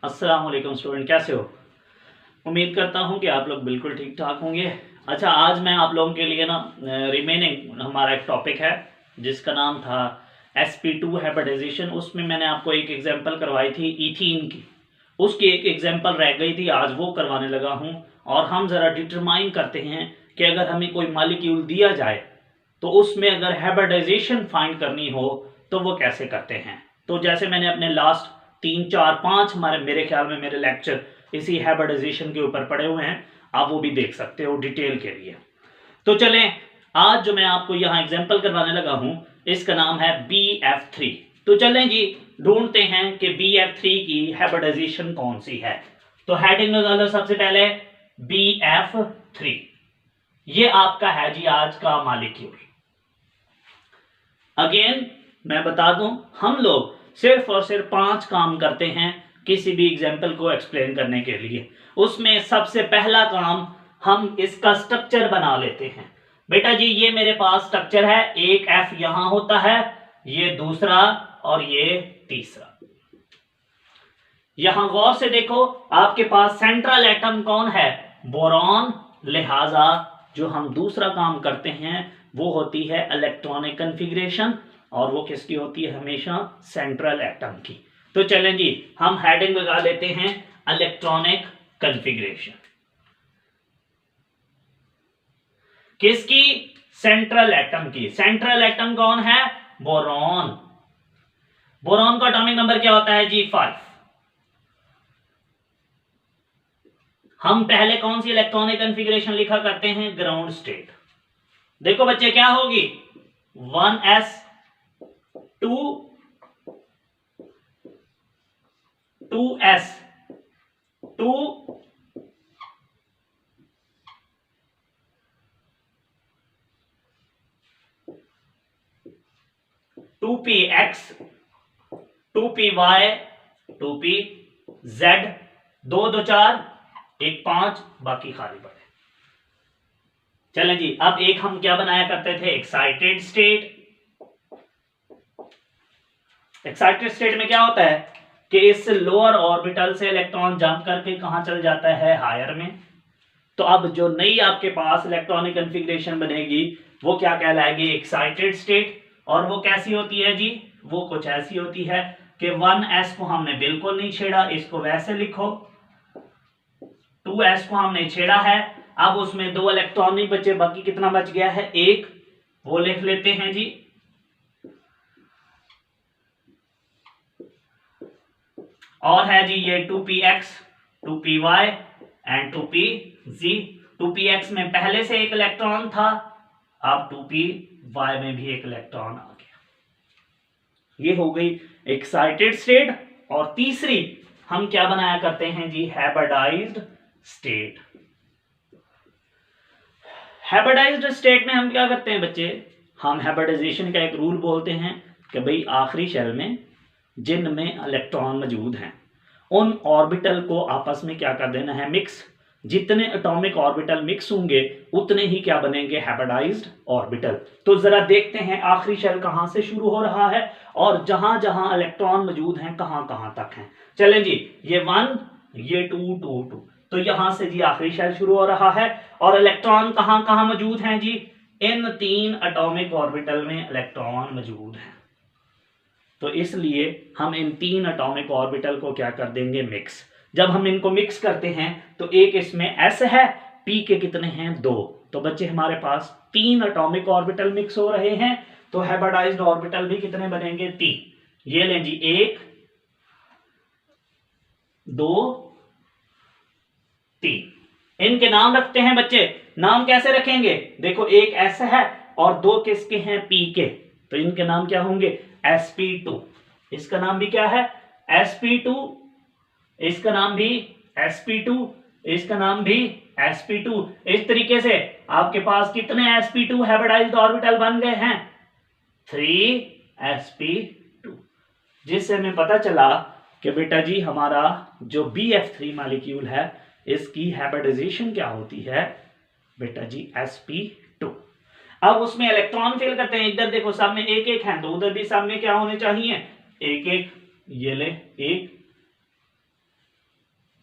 अस्सलाम वालेकुम स्टूडेंट, कैसे हो? उम्मीद करता हूँ कि आप लोग बिल्कुल ठीक ठाक होंगे। अच्छा, आज मैं आप लोगों के लिए ना रिमेनिंग हमारा एक टॉपिक है जिसका नाम था sp2 हैबिटाइजेशन। उसमें मैंने आपको एक एग्जांपल करवाई थी इथीन की, उसकी एक एग्जांपल रह गई थी, आज वो करवाने लगा हूँ। और हम ज़रा डिटरमाइन करते हैं कि अगर हमें कोई मॉलिक्यूल दिया जाए तो उसमें अगर हैबिटाइजेशन फाइंड करनी हो तो वो कैसे करते हैं। तो जैसे मैंने अपने लास्ट 3 4 5 हमारे मेरे ख्याल में मेरे लेक्चर इसी हैबिटाइजेशन के ऊपर पड़े हुए हैं, आप वो भी देख सकते हो डिटेल के लिए। तो चलें, आज जो मैं आपको यहाँ एग्जांपल करवाने लगा हूँ इसका नाम है BF3। तो चलें जी, ढूंढते हैं कि BF3 की हैबिटाइजेशन कौन सी है। तो हेडिंग लगा लो सबसे पहले BF3। ये आपका है जी आज का मॉलिक्यूल। अगेन मैं बता दूं, हम लोग सिर्फ और सिर्फ 5 काम करते हैं किसी भी एग्जाम्पल को एक्सप्लेन करने के लिए। उसमें सबसे पहला काम, हम इसका स्ट्रक्चर बना लेते हैं। बेटा जी, ये मेरे पास स्ट्रक्चर है, एक F यहां होता है, ये दूसरा और ये तीसरा। यहां गौर से देखो, आपके पास सेंट्रल एटम कौन है? बोरॉन। लिहाजा जो हम दूसरा काम करते हैं वो होती है इलेक्ट्रॉनिक कन्फिग्रेशन, और वो किसकी होती है? हमेशा सेंट्रल एटम की। तो चलें जी, हम हेडिंग लगा लेते हैं इलेक्ट्रॉनिक कन्फिग्रेशन। किसकी? सेंट्रल एटम की। सेंट्रल एटम कौन है? बोरॉन। बोरॉन का एटॉमिक नंबर क्या होता है जी? 5। हम पहले कौन सी इलेक्ट्रॉनिक कन्फिग्रेशन लिखा करते हैं? Ground state. देखो बच्चे, क्या होगी? 1s 2 2s 2 2px 2py 2pz 2 2 4 1 5, बाकी खाली पड़े। चलें जी, अब एक हम क्या बनाया करते थे? Excited state. एक्साइटेड स्टेट में क्या होता है कि इस लोअर ऑर्बिटल से इलेक्ट्रॉन जंप करके कहां चल जाता है? हायर में। तो अब जो नई आपके पास इलेक्ट्रॉनिक कन्फिग्रेशन बनेगी वो क्या कहलाएगी? Excited state. और वो कैसी होती है जी? वो कुछ ऐसी होती है कि 1s को हमने बिल्कुल नहीं छेड़ा, इसको वैसे लिखो। 2s को हमने छेड़ा है, अब उसमें 2 इलेक्ट्रॉन नहीं बचे, बाकी कितना बच गया है? 1। वो लिख लेते हैं जी। और है जी ये 2px 2py and 2pz। 2px में पहले से एक इलेक्ट्रॉन था, अब 2py में भी एक इलेक्ट्रॉन आ गया। ये हो गई एक्साइटेड स्टेट। और तीसरी हम क्या बनाया करते हैं जी? हैबिटाइज्ड स्टेट। हैबिटाइज्ड स्टेट में हम क्या करते हैं बच्चे? हम हैबिटाइजेशन का एक रूल बोलते हैं कि भाई आखिरी शेल में जिनमें इलेक्ट्रॉन मौजूद हैं उन ऑर्बिटल को आपस में क्या कर देना है? मिक्स। जितने एटॉमिक ऑर्बिटल मिक्स होंगे उतने ही क्या बनेंगे? हैबिटाइज्ड ऑर्बिटल। तो जरा देखते हैं आखिरी शेल कहां से शुरू हो रहा है और जहां जहां इलेक्ट्रॉन मौजूद हैं कहां कहां तक हैं। चलें जी, ये 1, ये 2 2 2, तो यहां से जी आखिरी शेल शुरू हो रहा है। और इलेक्ट्रॉन कहां कहां मौजूद हैं जी? इन 3 एटॉमिक ऑर्बिटल में इलेक्ट्रॉन मौजूद हैं। तो इसलिए हम इन 3 एटॉमिक ऑर्बिटल को क्या कर देंगे? मिक्स। जब हम इनको मिक्स करते हैं तो एक इसमें s है, p के कितने हैं? 2। तो बच्चे हमारे पास 3 एटॉमिक ऑर्बिटल मिक्स हो रहे हैं, तो हैबिटाइज्ड ऑर्बिटल भी कितने बनेंगे? 3। ये लें जी, 1 2 3। इनके नाम रखते हैं बच्चे। नाम कैसे रखेंगे? देखो, एक s है और 2 किसके हैं? p के। तो इनके नाम क्या होंगे? sp2। इसका नाम भी क्या है? sp2। इसका नाम भी sp2। इसका नाम भी sp2। इस तरीके से आपके पास कितने sp2 हैबिटाइज्ड ऑर्बिटल बन गए हैं? 3sp2। जिससे हमें पता चला कि बेटा जी हमारा जो BF3 मॉलिक्यूल है इसकी हैबिटाइजेशन क्या होती है? बेटा जी sp2। अब उसमें इलेक्ट्रॉन फिल करते हैं। इधर देखो, सब में एक एक है, तो उधर भी सब में क्या होने चाहिए? एक एक। ये ले, 1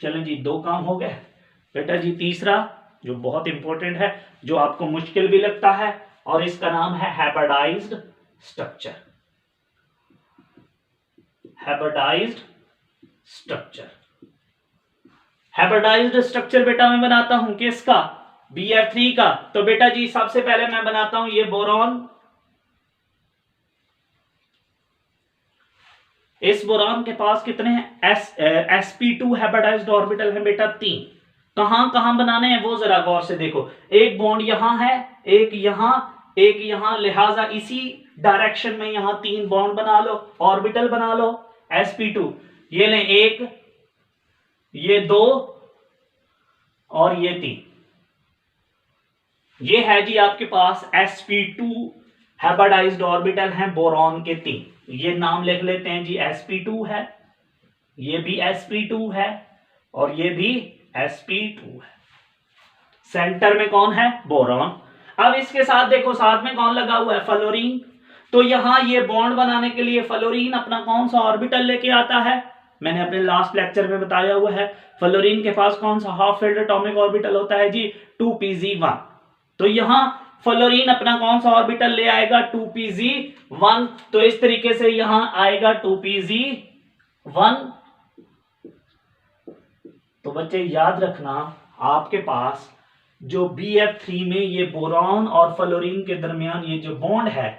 चलें जी, 2 काम हो गए। बेटा जी तीसरा जो बहुत इंपॉर्टेंट है, जो आपको मुश्किल भी लगता है, और इसका नाम है hybridized structure. Hybridized structure. Hybridized structure बेटा मैं बनाता हूं किसका? Bf3 का। तो बेटा जी सबसे पहले मैं बनाता हूं ये बोरॉन। इस बोरॉन के पास कितने हैं? sp2 हाइब्रिडाइज्ड ऑर्बिटल है बेटा 3। कहां कहां बनाने हैं वो जरा गौर से देखो। एक बॉन्ड यहां है, एक यहां, एक यहां, लिहाजा इसी डायरेक्शन में यहां 3 बॉन्ड बना लो, ऑर्बिटल बना लो sp2। ये लें 1, ये 2 और ये 3। ये है जी आपके पास sp2 हाइब्रिडाइज्ड ऑर्बिटल हैं बोरॉन के 3। ये नाम लिख लेते हैं जी, sp2 है, ये भी sp2 है और ये भी sp2 है। सेंटर में कौन है? बोरॉन। अब इसके साथ देखो साथ में कौन लगा हुआ है? फ्लोरीन। तो यहां ये बॉन्ड बनाने के लिए फ्लोरीन अपना कौन सा ऑर्बिटल लेके आता है? मैंने अपने लास्ट लेक्चर में बताया हुआ है। फ्लोरीन के पास कौन सा हाफ फिल्ड एटॉमिक ऑर्बिटल होता है जी? 2pz1। तो यहां फ्लोरीन अपना कौन सा ऑर्बिटल ले आएगा? 2pz1। तो इस तरीके से यहां आएगा 2pz1। तो बच्चे याद रखना, आपके पास जो Bf3 में ये बोरॉन और फ्लोरीन के दरमियान ये जो बॉन्ड है,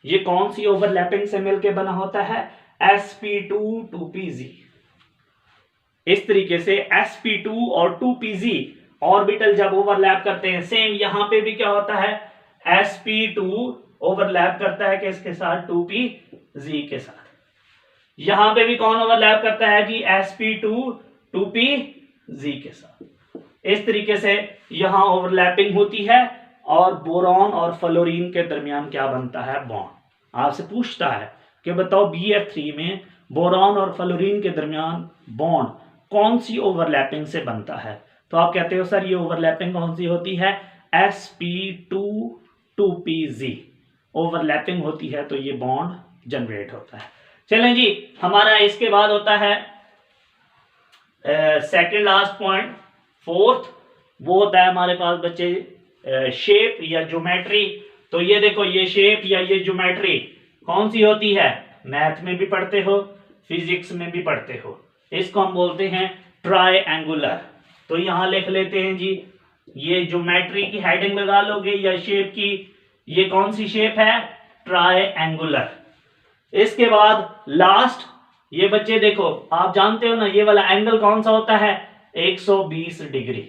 ये कौन सी ओवरलैपिंग से मिलकर बना होता है? sp2 2pz। इस तरीके से sp2 और 2pz ऑर्बिटल जब ओवरलैप करते हैं, सेम यहां पे भी क्या होता है? sp2 ओवरलैप करता है किसके साथ? 2pz के साथ। यहां पे भी कौन ओवरलैप करता है जी? sp2 2pz के साथ। इस तरीके से यहां ओवरलैपिंग होती है और बोरॉन और फ्लोरीन के दरमियान क्या बनता है? बॉन्ड। आपसे पूछता है कि बताओ Bf3 में बोरॉन और फ्लोरीन के दरमियान बॉन्ड कौन सी ओवरलैपिंग से बनता है? तो आप कहते हो सर ये ओवरलैपिंग कौन सी होती है? sp2 2pz ओवरलैपिंग होती है, तो ये बॉन्ड जनरेट होता है। चलें जी, हमारा इसके बाद होता है सेकंड लास्ट पॉइंट, फोर्थ। वो होता है हमारे पास बच्चे शेप या ज्योमेट्री। तो ये देखो, ये शेप या ये ज्योमेट्री कौन सी होती है? मैथ में भी पढ़ते हो, फिजिक्स में भी पढ़ते हो। इसको हम बोलते हैं ट्रायंगुलर। तो यहां लिख लेते हैं जी, ये ज्योमेट्री की हेडिंग लगा लोगे या शेप की, ये कौन सी शेप है? ट्रायंगुलर। इसके बाद लास्ट, ये बच्चे देखो, आप जानते हो ना ये वाला एंगल कौन सा होता है? 120 डिग्री।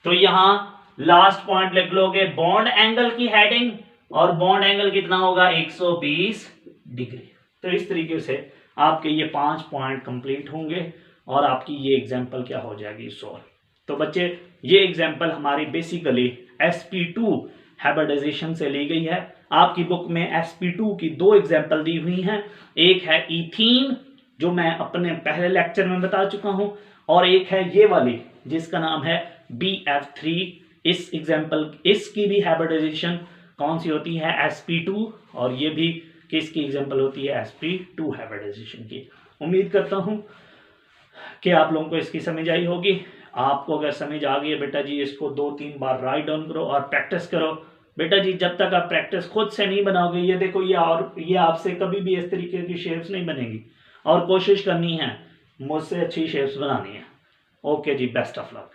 तो यहां लास्ट पॉइंट लिख लोगे बॉन्ड एंगल की हेडिंग, और बॉन्ड एंगल कितना होगा? 120 डिग्री। तो इस तरीके से आपके ये 5 पॉइंट कंप्लीट होंगे और आपकी ये एग्जांपल क्या हो जाएगी? सॉल्व। तो बच्चे ये एग्जांपल हमारी बेसिकली sp2 हाइब्रिडाइजेशन से ली गई है। आपकी बुक में sp2 की 2 एग्जांपल दी हुई हैं। एक है इथीन, जो मैं अपने पहले लेक्चर में बता चुका हूं, और एक है ये वाली जिसका नाम है Bf3। इस एग्जांपल, इसकी भी हाइब्रिडाइजेशन कौन सी होती है? sp2। और ये भी किसकी एग्जांपल होती है? sp2 हाइब्रिडाइजेशन की। उम्मीद करता हूं कि आप लोगों को इसकी समझ आई होगी। आपको अगर समझ आ गई है बेटा जी, इसको 2-3 बार राइट डाउन करो और प्रैक्टिस करो। बेटा जी जब तक आप प्रैक्टिस खुद से नहीं बनाओगे, ये देखो ये आपसे कभी भी इस तरीके की शेप्स नहीं बनेगी, और कोशिश करनी है मुझसे अच्छी शेप्स बनानी है। ओके जी, बेस्ट ऑफ लक।